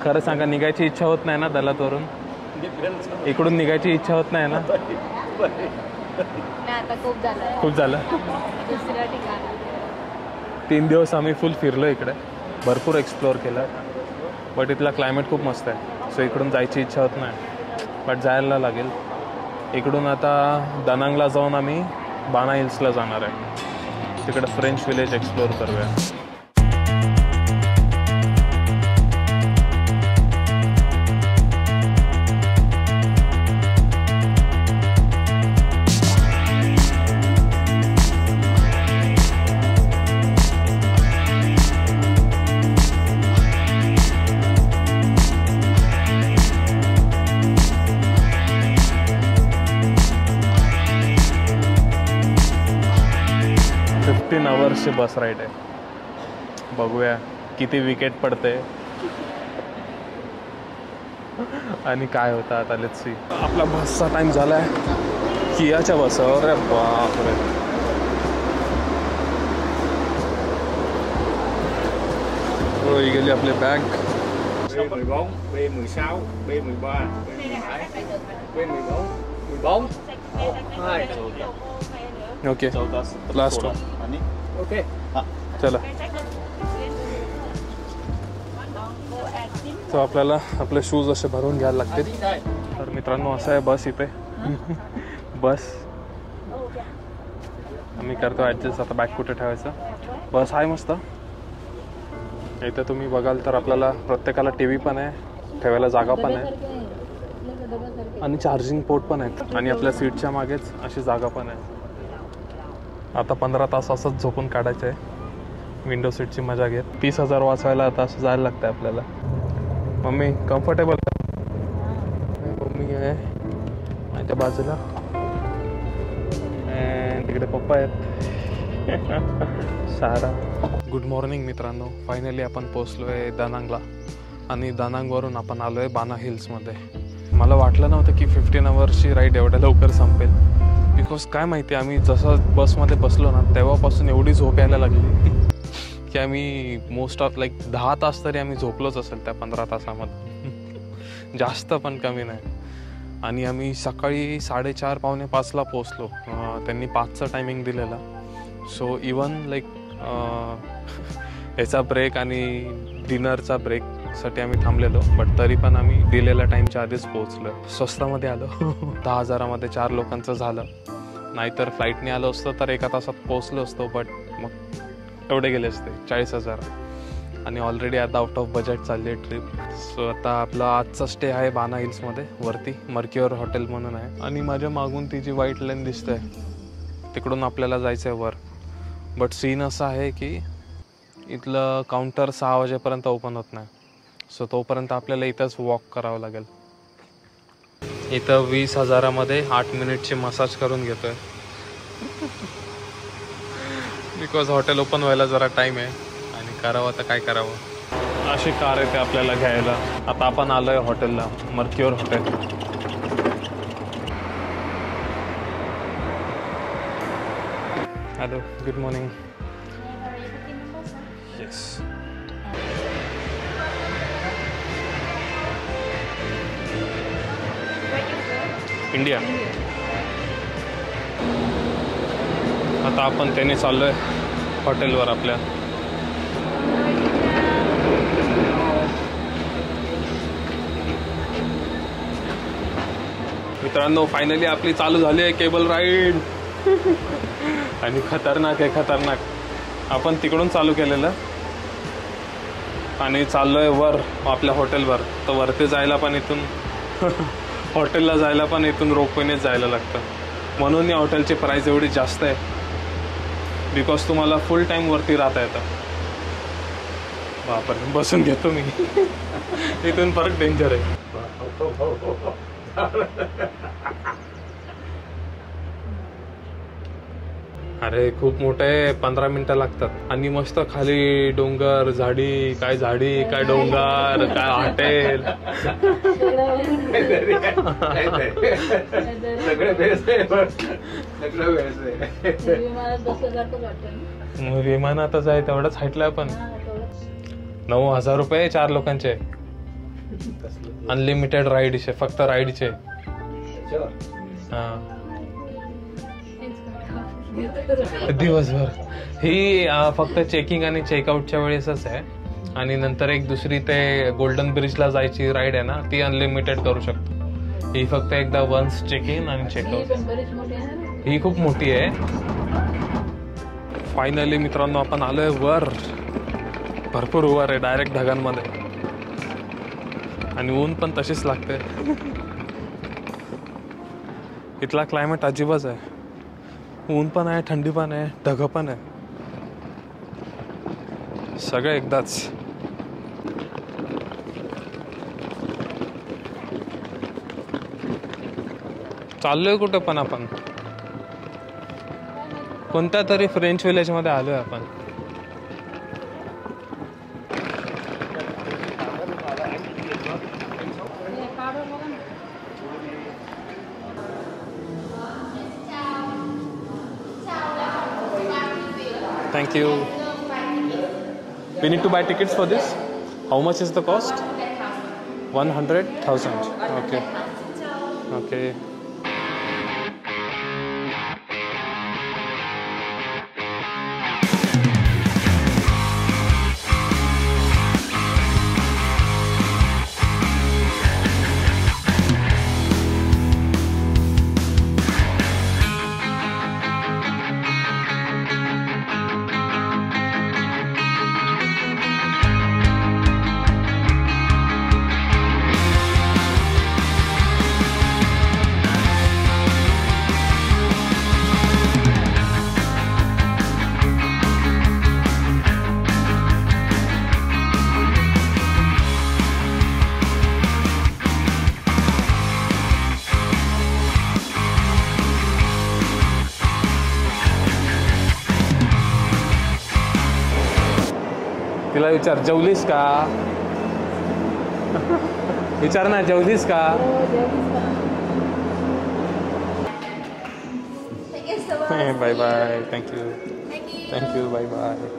खरं सांगा, निघायची इच्छा होत नाही ना दलातवरून? इकडून निघायची इच्छा होत नाही ना? आता खूप झालं. खूप झालं. दुसऱ्या ठिकाणी 3 दिवस आम्ही फुल फिरलो इकडे, भरपूर एक्सप्लोअर केलं. बट इथला क्लायमेट खूप मस्त आहे, सो इकडून जायची इच्छा होत नाही, बट जायला लागेल. इकडून आता दानांगला जाऊन आम्ही बाना हिल्सला जाणार आहे. तिकडे फ्रेंच विलेज एक्सप्लोअर करूया. ची बस राईड आहे. बघूया किती विकेट पडते आणि काय होतं आता. Let's see. आपला बसचा टाइम झालाय. कियाच्या बसवर. अरे बापरे, होई गेली आपली bag. B14, B16, B13, B17, B14, 2. Okay, last one. Okay, चला. तर आपल्याला आपले शूज असे भरून घ्यायला लागतील. तर मित्रांनो, असं आहे बस इथे. बस आम्ही करतो ॲडजस्ट. आता बॅग कुठे ठेवायचं. बस आहे मस्त. इथे तुम्ही बघाल तर आपल्याला प्रत्येकाला TV पण आहे, ठेवायला जागा पण आहे आणि चार्जिंग पोर्ट पण आहेत. आणि आपल्या सीटच्या मागेच अशी जागा पण आहे. आता 15 तास असंच झोपून काढायचं आहे, विंडो सीटची मजा घेत. 30,000 वाचवायला आता असं जायला लागतं आपल्याला. Mummy comfortable. मम्मी आहे माझ्या बाजूला, तिकडे पप्पा आहेत. सारा. गुड मॉर्निंग मित्रांनो. फायनली आपण पोचलो आहे दानांगला आणि दानांगवरून आपण आलो आहे बाना हिल्समध्ये. मला वाटलं नव्हतं की 15 आवर्सची राईड एवढ्या लवकर संपेल. बिकॉज काय माहिती, आम्ही जसं बसमध्ये बसलो ना तेव्हापासून एवढी झोप यायला लागली की आम्ही मोस्ट ऑफ 10 तास तरी आम्ही झोपलोच असेल त्या 15 तासामध्ये. जास्त पण कमी नाही. आणि आम्ही सकाळी 4:30 पावणे 5ला पोचलो. त्यांनी 5चा टायमिंग दिलेला. सो इवन याचा ब्रेक आणि डिनरचा ब्रेकसाठी आम्ही थांबलेलो, बट तरी पण आम्ही दिलेल्या टाईमच्या आधीच पोहोचलो. स्वस्तामध्ये आलो. 10,000मध्ये 4 लोकांचं झालं. नाहीतर फ्लाईटने आलो असतो तर 1 तासात पोहोचलो असतो, बट मग एवढे गेले असते 40,000. आणि ऑलरेडी आता आउट ऑफ बजेट चालली आहे ट्रिप. सो आता आपला आजचा स्टे आहे बाना हिल्समध्ये. वरती मर्क्युअर हॉटेल म्हणून आहे. आणि माझ्या मागून ती जी व्हाईट लाईन दिसते तिकडून आपल्याला जायचं आहे वर. बट सीन असा आहे की इथलं काउंटर 6 वाजेपर्यंत ओपन होत नाही. सो तोपर्यंत आपल्याला इथंच वॉक करावं लागेल. इथं 20,000मध्ये 8 मिनिटची मसाज करून घेतोय. बिकॉज हॉटेल ओपन व्हायला जरा टाईम आहे आणि करावं तर काय करावं. अशी कार येते आपल्याला घ्यायला. आता आपण आलोय हॉटेलला, Mercure hotel. Hello, good morning. Yes. India. आता आपण त्याने चाललोय हॉटेलवर आपल्या. मित्रांनो, फायनली आपली चालू झाली आहे केबल राईड. आणि खतरनाक आहे, खतरनाक. आपण तिकडून चालू केलेलं आणि चाललोय वर आपल्या हॉटेलवर. तर वरती जायला पण इथून हॉटेलला जायला पण इथून रोपवेनेच जायला लागतं. म्हणून या हॉटेलची प्राईस एवढी जास्त आहे. बिकॉज तुम्हाला फुल टाईम वरती राहता येतं. बापरे, बसून घेतो मी. इथून परत डेंजर आहे. अरे खूप मोठं आहे. 15 मिनिटं लागतात. आणि मस्त खाली डोंगर, झाडी, काय झाडी, काय डोंगर, काय हॉटेल. विमानातच आहे तेवढंच हाईटला. पण 9,000 रुपये 4 लोकांचे. अनलिमिटेड राईडचे, फक्त राईडचे. हां, दिवसभर. ही फक्त चेकिंग आणि चेकआउटच्या वेळेसच आहे. आणि नंतर एक दुसरी ते गोल्डन ब्रिजला जायची राईड आहे ना, ती अनलिमिटेड करू शकतो. ही फक्त एकदा वन्स चेक इन आणि चेकआउट. ही खूप मोठी आहे. फायनली मित्रांनो आपण आलोय वर. भरपूर वर आहे, डायरेक्ट ढगांमध्ये. आणि ऊन पण तशीच लागते. इथला क्लायमेट अजिबच आहे. ऊन पण आहे, थंडी पण आहे, ढग पण आहे, सगळं एकदाच. चाललोय कुठं पण आपण? कोणत्या तरी फ्रेंच विलेज मध्ये आलोय आपण. Thank you. We need to buy tickets for this. How much is the cost? 100,000. Okay. Okay. तिला विचार, जेवलीस का? विचार ना, जेवलीस का? Bye bye. Thank you. Thank you. Bye bye.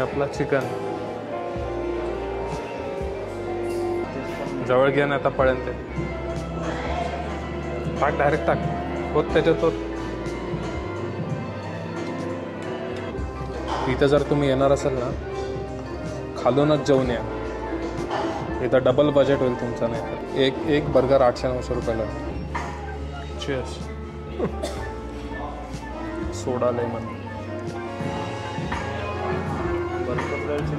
आपला चिकन जवळ घ्या ना, आता पळेल ते. टाक, डायरेक्ट टाक. होत त्याच्यात होत. इथं जर तुम्ही येणार असाल ना, खालूनच जेवून या. इथं डबल बजेट होईल तुमचं. नाही तर एक बर्गर 800-900 रुपयाला. चीयर्स. सोडा लेमन.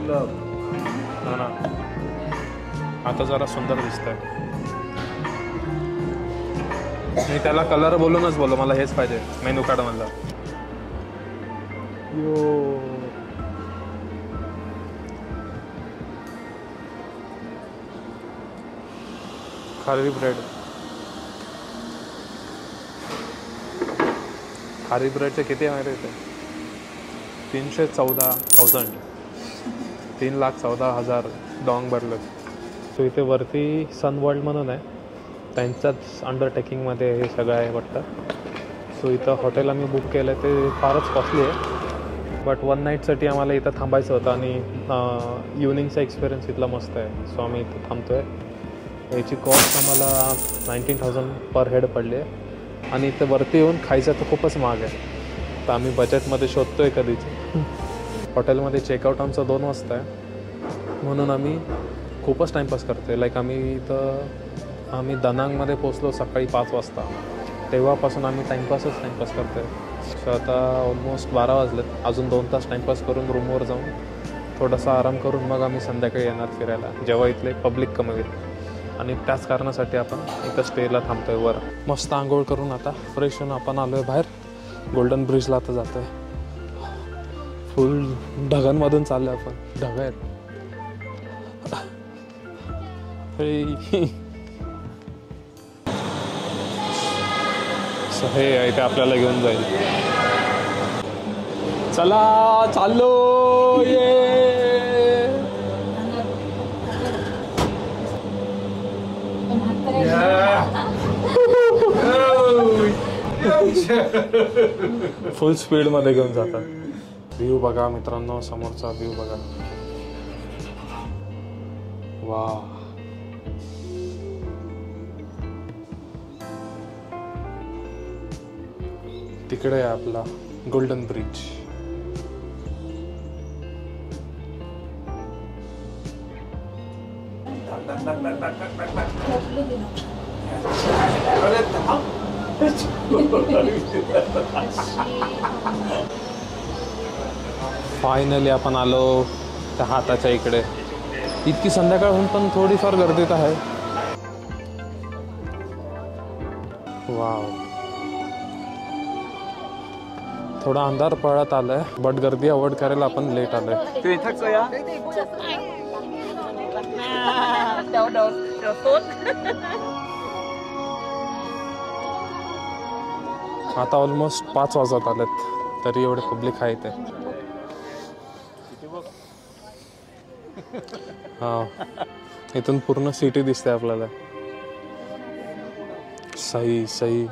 हा ना, आता जरा सुंदर दिसतंय. मी त्याला कलर बोलूनच बोललो मला हेच पाहिजे मेनू कार्ड मधला. खारी ब्रेड. खारी ब्रेडचे किती आहे माहिती आहे? 314,000 3,14,000 डॉंग भरलं. सो इथे वरती सन वर्ल्ड म्हणून आहे, त्यांच्याच अंडरटेकिंगमध्ये हे सगळं आहे वाटतं. सो इथं हॉटेल आम्ही बुक केलं ते फारच कॉस्टली आहे, बट 1 नाईटसाठी आम्हाला इथं थांबायचं होतं आणि इव्हनिंगचा एक्सपिरियन्स इथला मस्त आहे. सो आम्ही इथं थांबतो आहे. याची कॉस्ट आम्हाला 19,000 पर हेड पडली आहे आणि इथं वरती येऊन खायचं तर खूपच महाग आहे. तर आम्ही बजेटमध्ये शोधतो आहे कधीच. हॉटेलमध्ये चेकआउट आमचं 2 वाजता आहे, म्हणून आम्ही खूपच टाईमपास करतो आहे. लाईक आम्ही दनांगमध्ये पोचलो सकाळी 5 वाजता, तेव्हापासून आम्ही टाईमपास करतो आहे. सो आता ऑलमोस्ट 12 वाजलेत. अजून 2 तास टाईमपास करून रूमवर जाऊन थोडासा आराम करून मग आम्ही संध्याकाळी येणार फिरायला, जेव्हा इथले पब्लिक कमी होईल. आणि त्याच कारणासाठी आपण इथं स्टेला थांबतो आहे वर. मस्त आंघोळ करून आता फ्रेश होऊन आपण आलो आहे बाहेर. गोल्डन ब्रिजला आता जातो आहे. फुल ढगांमधून चाललो आहे आपण. ढग आहेत. हे इथे आपल्याला घेऊन जाईल. चला चाललो ये. फुल स्पीड मध्ये घेऊन जातात. व्ह्यू बघा मित्रांनो, समोरचा व्ह्यू बघा. वा, तिकडे आहे आपला गोल्डन ब्रिज. फायनली आपण आलो त्या हाताच्या इकडे. इतकी संध्याकाळ होऊन पण थोडीफार गर्दीत आहे. वाव, थोडा अंधार पडत आलाय, बट गर्दी अवॉइड करायला आपण लेट आलोय. आता ऑलमोस्ट 5 वाजत आलेत, तरी एवढे पब्लिक आहे इथे. हा, इथून पूर्ण सिटी दिसते आपल्याला. सही सही.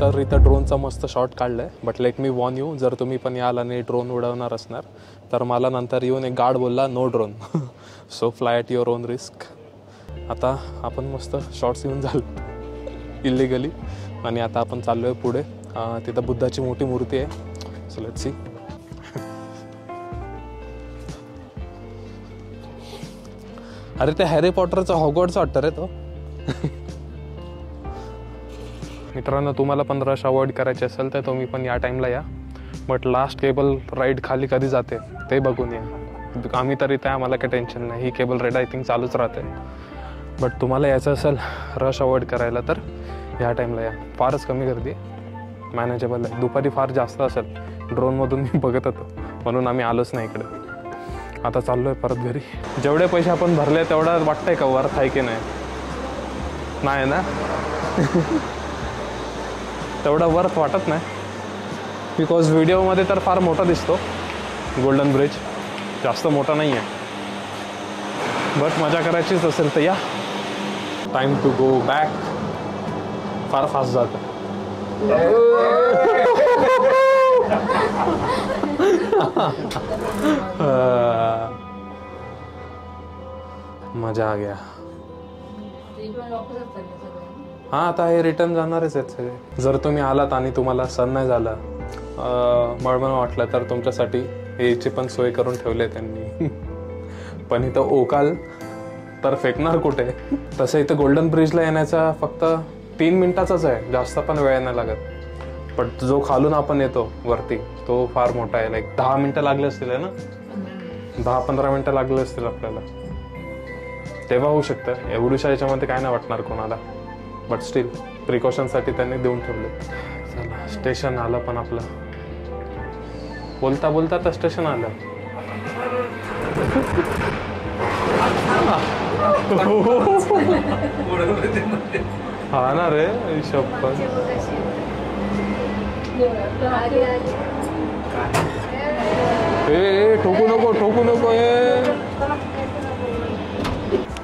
तर इथं ड्रोनचा मस्त शॉट काढलाय, but let me warn you, जर तुम्ही पण याल आणि ड्रोन उडवणार असणार तर मला नंतर येऊन एक गार्ड बोलला no drone. So fly at your own risk. आता आपण मस्त शॉट्स येऊन झालो इलिगली आणि आता आपण चाललोय पुढे. तिथं बुद्धाची मोठी मूर्ती आहे. So let's see. अरे ते हॅरी पॉटरचा हॉगवर्ड्स वाटतं रे तो. मित्रांनो, तुम्हाला पण रश अवॉइड करायचे असेल तर तुम्ही पण या टाईमला या, बट लास्ट केबल राईड खाली कधी जाते ते बघून या. आम्ही तरी त्या आम्हाला काही टेन्शन नाही, ही केबल राईड आय थिंक चालूच राहते. बट तुम्हाला यायचं असेल रश अवॉइड करायला तर ह्या टाईमला या. फारच कमी गर्दी, मॅनेजेबल आहे. दुपारी फार जास्त असेल, ड्रोनमधून मी बघत होतो, म्हणून आम्ही आलोच नाही इकडे. आता चाललो आहे परत घरी. जेवढे पैसे आपण भरले तेवढा वाटतंय का वर्थ आहे की नाही? नाही ना. तेवढा वर्थ वाटत नाही, बिकॉज व्हिडिओमध्ये तर फार मोठा दिसतो गोल्डन ब्रिज, जास्त मोठा नाही आहे. बट मजा करायचीच असेल तर या. Time to go back. फार फास्ट जातं. मजा आ गया. हां, आता हे रिटर्न जाणारच आहेत सगळे. जर तुम्ही आलात आणि तुम्हाला सण नाही झाला मळमळ वाटलं तर तुमच्यासाठी याची पण सोय करून ठेवली आहे त्यांनी. पण इथं ओकाल तर फेकणार कुठे. तसं इथं गोल्डन ब्रिजला येण्याचा फक्त 3 मिनिटाचाच आहे, जास्त पण वेळ नाही लागत. पण जो खालून आपण येतो वरती तो फार मोठा आहे. लाईक 10 मिनिटं लागले असतील ना, 10-15 मिनिटं लागले असतील आपल्याला. तेव्हा होऊ शकतं. एवढ्याशा याच्यामध्ये काय नाही वाटणार कोणाला, बट स्टील प्रिकॉशनसाठी त्यांनी देऊन ठेवले. चला स्टेशन आलं पण आपलं. बोलता बोलता तर स्टेशन आलं. हा ना रे शपथ. ए ठोकू नको ठोकू नको.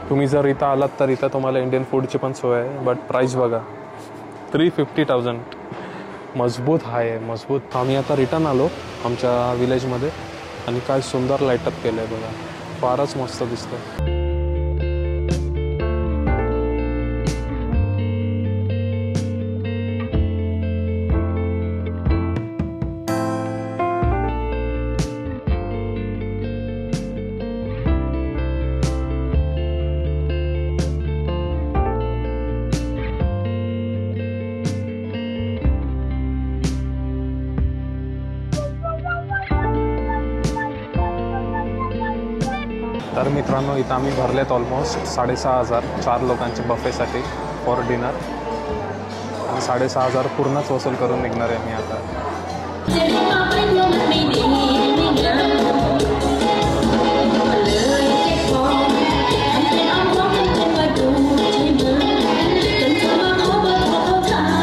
तुम्ही जर इथं आलात तर इथं तुम्हाला इंडियन फूडची पण सोय आहे. बट प्राइस बघा 350,000. मजबूत आहे मजबूत. आम्ही आता रिटर्न आलो आमच्या विलेजमध्ये आणि काय सुंदर लाईटअप केलं आहे बघा. फारच मस्त दिसतं. तर मित्रांनो इथं आम्ही भरलेत ऑलमोस्ट 6,500 4 लोकांचे बफेसाठी फॉर डिनर. आणि 6,500 पूर्णच वसूल करून निघणार आहे मी आता.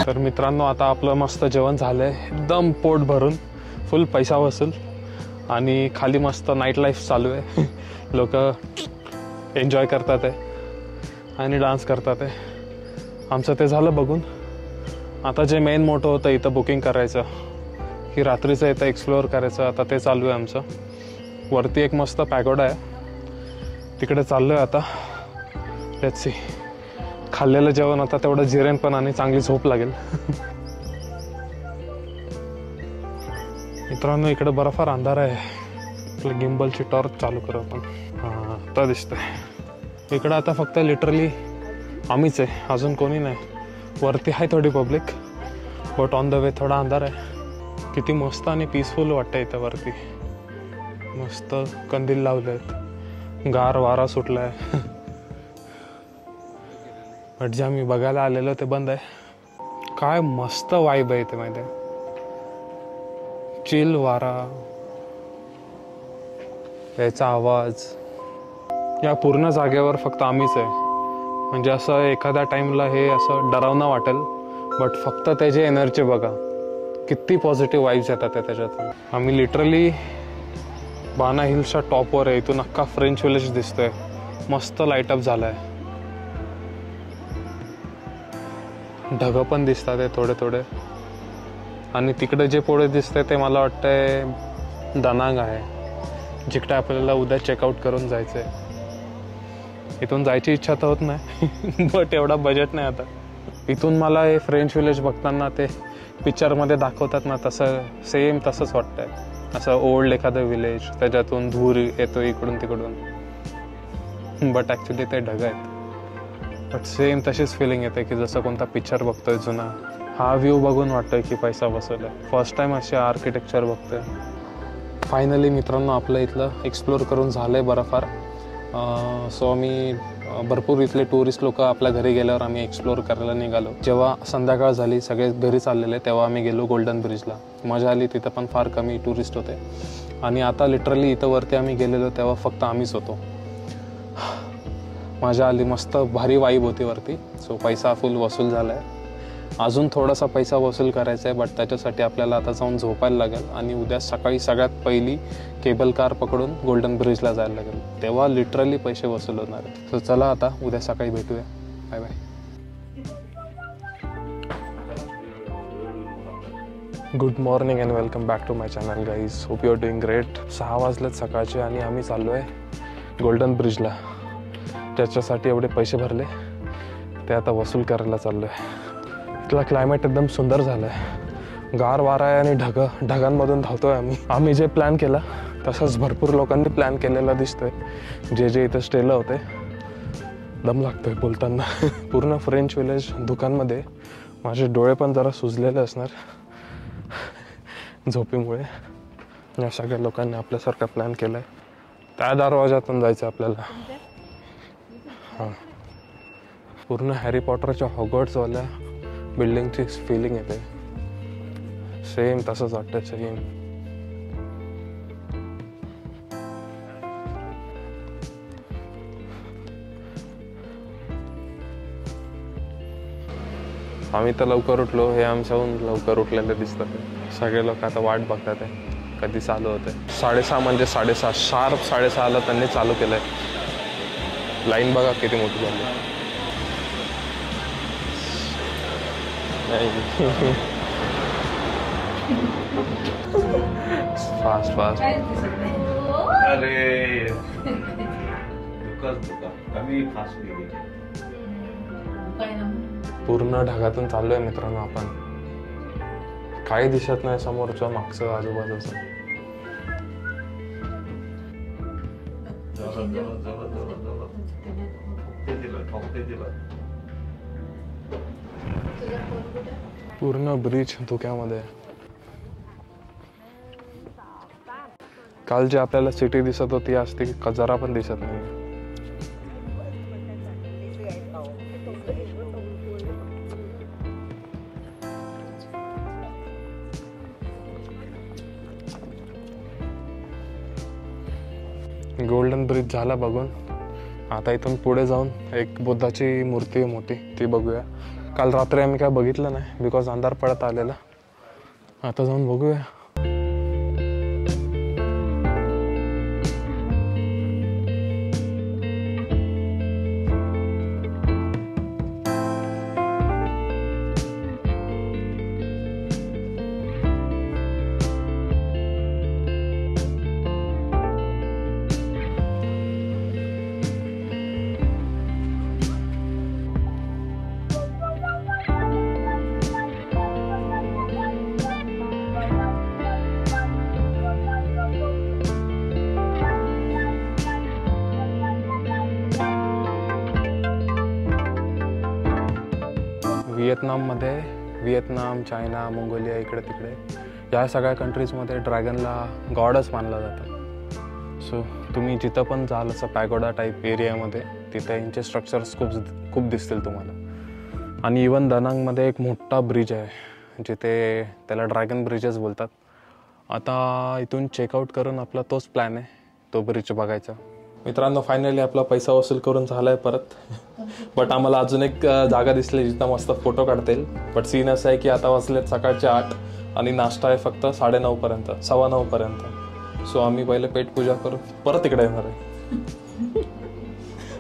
तर मित्रांनो आता आपलं मस्त जेवण झालं आहे, एकदम पोट भरून, फुल पैसा वसूल. आणि खाली मस्त नाईट लाईफ चालू आहे. लोक एन्जॉय करतात आहे आणि डान्स करतात आहे. आमचं ते झालं बघून. आता जे मेन मोठं होतं इथं बुकिंग करायचं की रात्रीचं इथं एक्सप्लोअर करायचं, आता ते चालू आहे आमचं. वरती एक मस्त पॅगोडा आहे, तिकडे चाललो आहे आता. Let's see. खाल्लेलं जेवण आता तेवढं जिरेन पण आणि चांगली झोप लागेल. मित्रांनो इकडे बराफार अंधार आहे. आपलं गिम्बलची टॉर्च चालू करू आपण. हां आता दिसतंय. इकडं आता फक्त लिटरली आम्हीच आहे, अजून कोणी नाही. वरती आहे थोडी public, but on the way थोडा अंधार आहे. किती मस्त आणि पीसफुल वाटतं इथं वरती. मस्त कंदील लावले आहेत, गार वारा सुटला आहे. बट जे आम्ही बघायला आलेलो ते बंद आहे. काय मस्त वाईब आहे इथे माहिती आहे. चिल वारा, याचा आवाज. या पूर्ण जागेवर फक्त आम्हीच आहे. म्हणजे असं एखाद्या टाईमला हे असं डरावणं वाटेल, बट फक्त त्याची एनर्जी बघा, किती पॉझिटिव्ह वाईब्स येतात त्याच्यातून. आम्ही लिटरली बाना हिल्सच्या टॉपवर आहे. इथून अख्खा फ्रेंच विलेज दिसतोय. मस्त लाईटअप झाला आहे. ढगं पण दिसतात आहे थोडे थोडे. आणि तिकडे जे पुढे दिसतंय ते मला वाटतंय दनांग आहे, जिकडे आपल्याला उद्या चेकआउट करून जायचं आहे. इथून जायची इच्छा तर होत नाही, बट एवढा बजेट नाही आता. इथून मला हे फ्रेंच विलेज बघताना ते पिक्चरमध्ये दाखवतात ना, तसं सेम तसंच वाटतंय. असं ओल्ड एखादं विलेज, त्याच्यातून धूर येतो इकडून तिकडून, बट ॲक्च्युली ते ढगं आहेत. बट सेम तशीच फिलिंग येते की जसं कोणता पिक्चर बघतोय जुना. हा व्ह्यू बघून वाटतोय की पैसा बसवला. फर्स्ट टाईम असे आर्किटेक्चर बघतोय. फायनली मित्रांनो आपलं इथलं एक्सप्लोअर करून झालं आहे बरंफार. सो आम्ही भरपूर इथले टुरिस्ट लोक आपल्या घरी गेल्यावर आम्ही एक्सप्लोअर करायला निघालो. जेव्हा संध्याकाळ झाली, सगळे घरी चाललेले, तेव्हा आम्ही गेलो गोल्डन ब्रिजला. मजा आली. तिथं पण फार कमी टुरिस्ट होते. आणि आता लिटरली इथं वरती आम्ही गेलेलो तेव्हा फक्त आम्हीच होतो. मजा आली. मस्त भारी वाईब होती वरती. सो पैसा फुल वसूल झाला आहे. अजून थोडासा पैसा वसूल करायचा आहे, बट त्याच्यासाठी आपल्याला आता जाऊन झोपायला लागेल. आणि उद्या सकाळी सगळ्यात पहिली केबल कार पकडून गोल्डन ब्रिजला जायला लागेल. तेव्हा लिटरली पैसे वसूल होणार आहेत. सो चला आता उद्या सकाळी भेटूया. Bye bye. Good morning and welcome back to my channel guys. Hope you are doing great. 6 वाजलेत सकाळचे आणि आम्ही चाललो आहे गोल्डन ब्रिजला. त्याच्यासाठी एवढे पैसे भरले ते आता वसूल करायला चाललो आहे. इथला क्लायमेट एकदम सुंदर झालं आहे. गार वारा आहे आणि ढगांमधून धावतोय आम्ही जे प्लॅन केला तसंच भरपूर लोकांनी प्लॅन केलेला दिसतोय. जे इथं स्टेला होते. दम लागतोय बोलताना. पूर्ण फ्रेंच विलेज दुकानमध्ये. माझे डोळे पण जरा सुजलेले असणार झोपीमुळे. या सगळ्या लोकांनी आपल्यासारखा प्लॅन केलाय. त्या दरवाजातून जायचं आपल्याला. हां, पूर्ण हॅरी पॉटरच्या हॉगवर्ट्सवाल्या बिल्डिंगची फिलिंग येते. सेम तसंच वाटतं. सेम आम्ही तर लवकर उठलो. हे आमच्याहून लवकर उठलेले दिसतात. सगळे लोक आता वाट बघतात आहे कधी चालू होते. 6:30 म्हणजे 6:30 शार्प 6:30ला त्यांनी चालू केलंय. लाईन बघा किती मोठी झाली. Fast fast. अरे कमी फास्ट गेली. पूर्ण ढगातून चाललोय मित्रांनो आपण. काही दिसत नाही समोरचं मागचं आजूबाजूचं. पूर्ण ब्रिज धुक्यामध्ये. काल जी आपल्याला सिटी दिसत होती आज ती जरा पण दिसत नाही. गोल्डन ब्रिज झाला बघून. आता इथून पुढे जाऊन एक बुद्धाची मूर्ती आहे मोठी ती बघूया. काल रात्री आम्ही काय बघितलं नाही बिकॉज अंधार पडत आलेला. आता जाऊन बघूया. व्हिएतनाम, चायना, मंगोलिया इकडे तिकडे या सगळ्या कंट्रीजमध्ये ड्रॅगनला गॉडच मानलं जातं. सो तुम्ही जिथं पण जाल असं पॅगोडा टाईप एरियामध्ये तिथे यांचे स्ट्रक्चर्स खूप दिसतील तुम्हाला. आणि इवन दनांगमध्ये एक मोठा ब्रिज आहे जिथे त्याला ड्रॅगन ब्रिजेस बोलतात. आता इथून चेकआउट करून आपला तोच प्लॅन आहे तो ब्रिज बघायचा. मित्रांनो फायनली आपला पैसा वसूल करून झाला आहे परत. बट आम्हाला अजून एक जागा दिसली जिथं मस्त फोटो काढता येईल. बट सीन असं आहे की आता वाजलेत सकाळचे 8 आणि नाश्ता आहे फक्त 9:30 पर्यंत 9:15 पर्यंत. सो आम्ही पहिले पेटपूजा करून परत इकडे येणार आहे.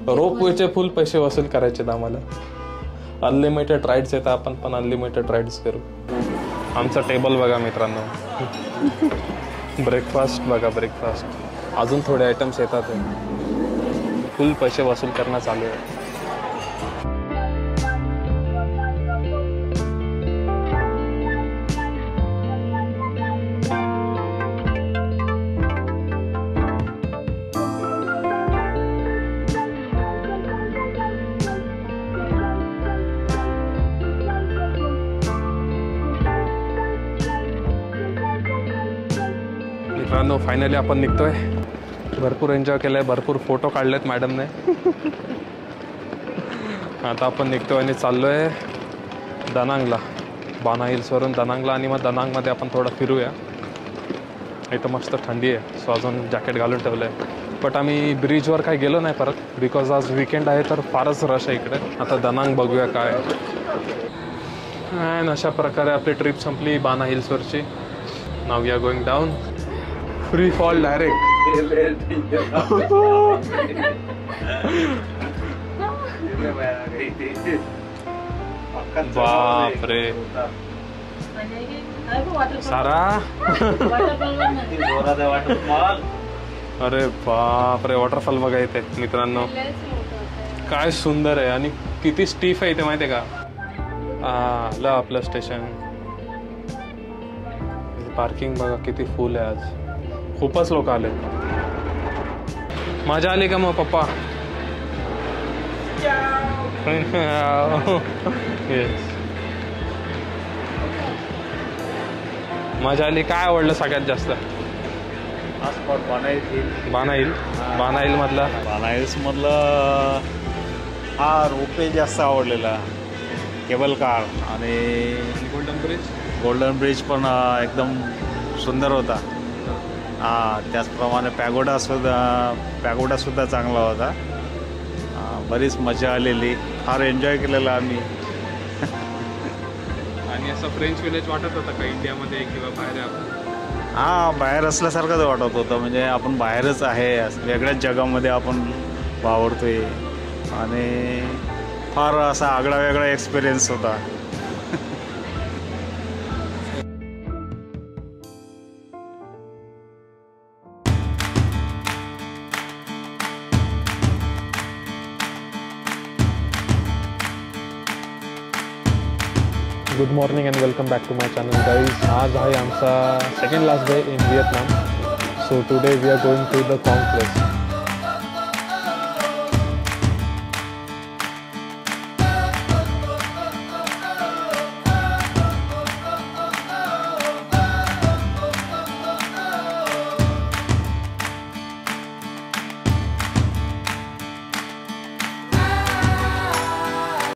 रोपवेचे फुल पैसे वसूल करायचे आम्हाला. अनलिमिटेड राईड्स येतात आपण पण अनलिमिटेड राईड्स करू. आमचा टेबल बघा मित्रांनो. ब्रेकफास्ट बघा ब्रेकफास्ट. अजून थोडे आयटम्स येतात. फुल पैसे वसूल करणं चालू आहे. मित्रांनो फायनली आपण निघतोय. भरपूर एन्जॉय केलंय. भरपूर फोटो काढलेत मॅडमने. आता आपण निघतोय आणि चाललोय दनांगला. बाना हिल्सवरून दनांगला आणि मग दनांगमध्ये आपण थोडं फिरूया. इथं मस्त थंडी आहे सो अजून जॅकेट घालून ठेवलं आहे. बट आम्ही ब्रिजवर काही गेलो नाही परत बिकॉज आज वीकेंड आहे तर फारच रश आहे इकडे. आता दनांग बघूया काय. अँड अशा प्रकारे आपली ट्रिप संपली बाना हिल्सवरची. नाव we are going down. Free fall direct. बापरे सारा. अरे बापरे वॉटरफॉल बघा इथे मित्रांनो. काय सुंदर आहे आणि किती स्टीफ आहे इथे माहिती आहे का. आलं आपलं स्टेशन. पार्किंग बघा किती फुल आहे आज. खूपच लोक आले. मजा आली का मग पप्पा? येस. मजा आली. काय आवडलं सगळ्यात जास्त? हा स्पॉट बानाईल. बानाईल मधला बानाईल्स मधलं हा रोपे जास्त आवडलेला, केबल कार आणि गोल्डन ब्रिज पण एकदम सुंदर होता. त्याचप्रमाणे पॅगोडा सुद्धा चांगला होता. बरीच मजा आलेली, फार एन्जॉय केलेला आम्ही. आणि असं फ्रेंच विलेज वाटत होतं का इंडियामध्ये किंवा बाहेर? बाहेर असल्यासारखंच वाटत होतं. म्हणजे आपण बाहेरच आहे, वेगळ्याच जगामध्ये आपण वावरतोय आणि फार असा आगळा वेगळा एक्सपिरियन्स होता. Good morning and welcome back to my channel guys. आज आहे आमचा second last day in Vietnam. So today we are going to the Kong place.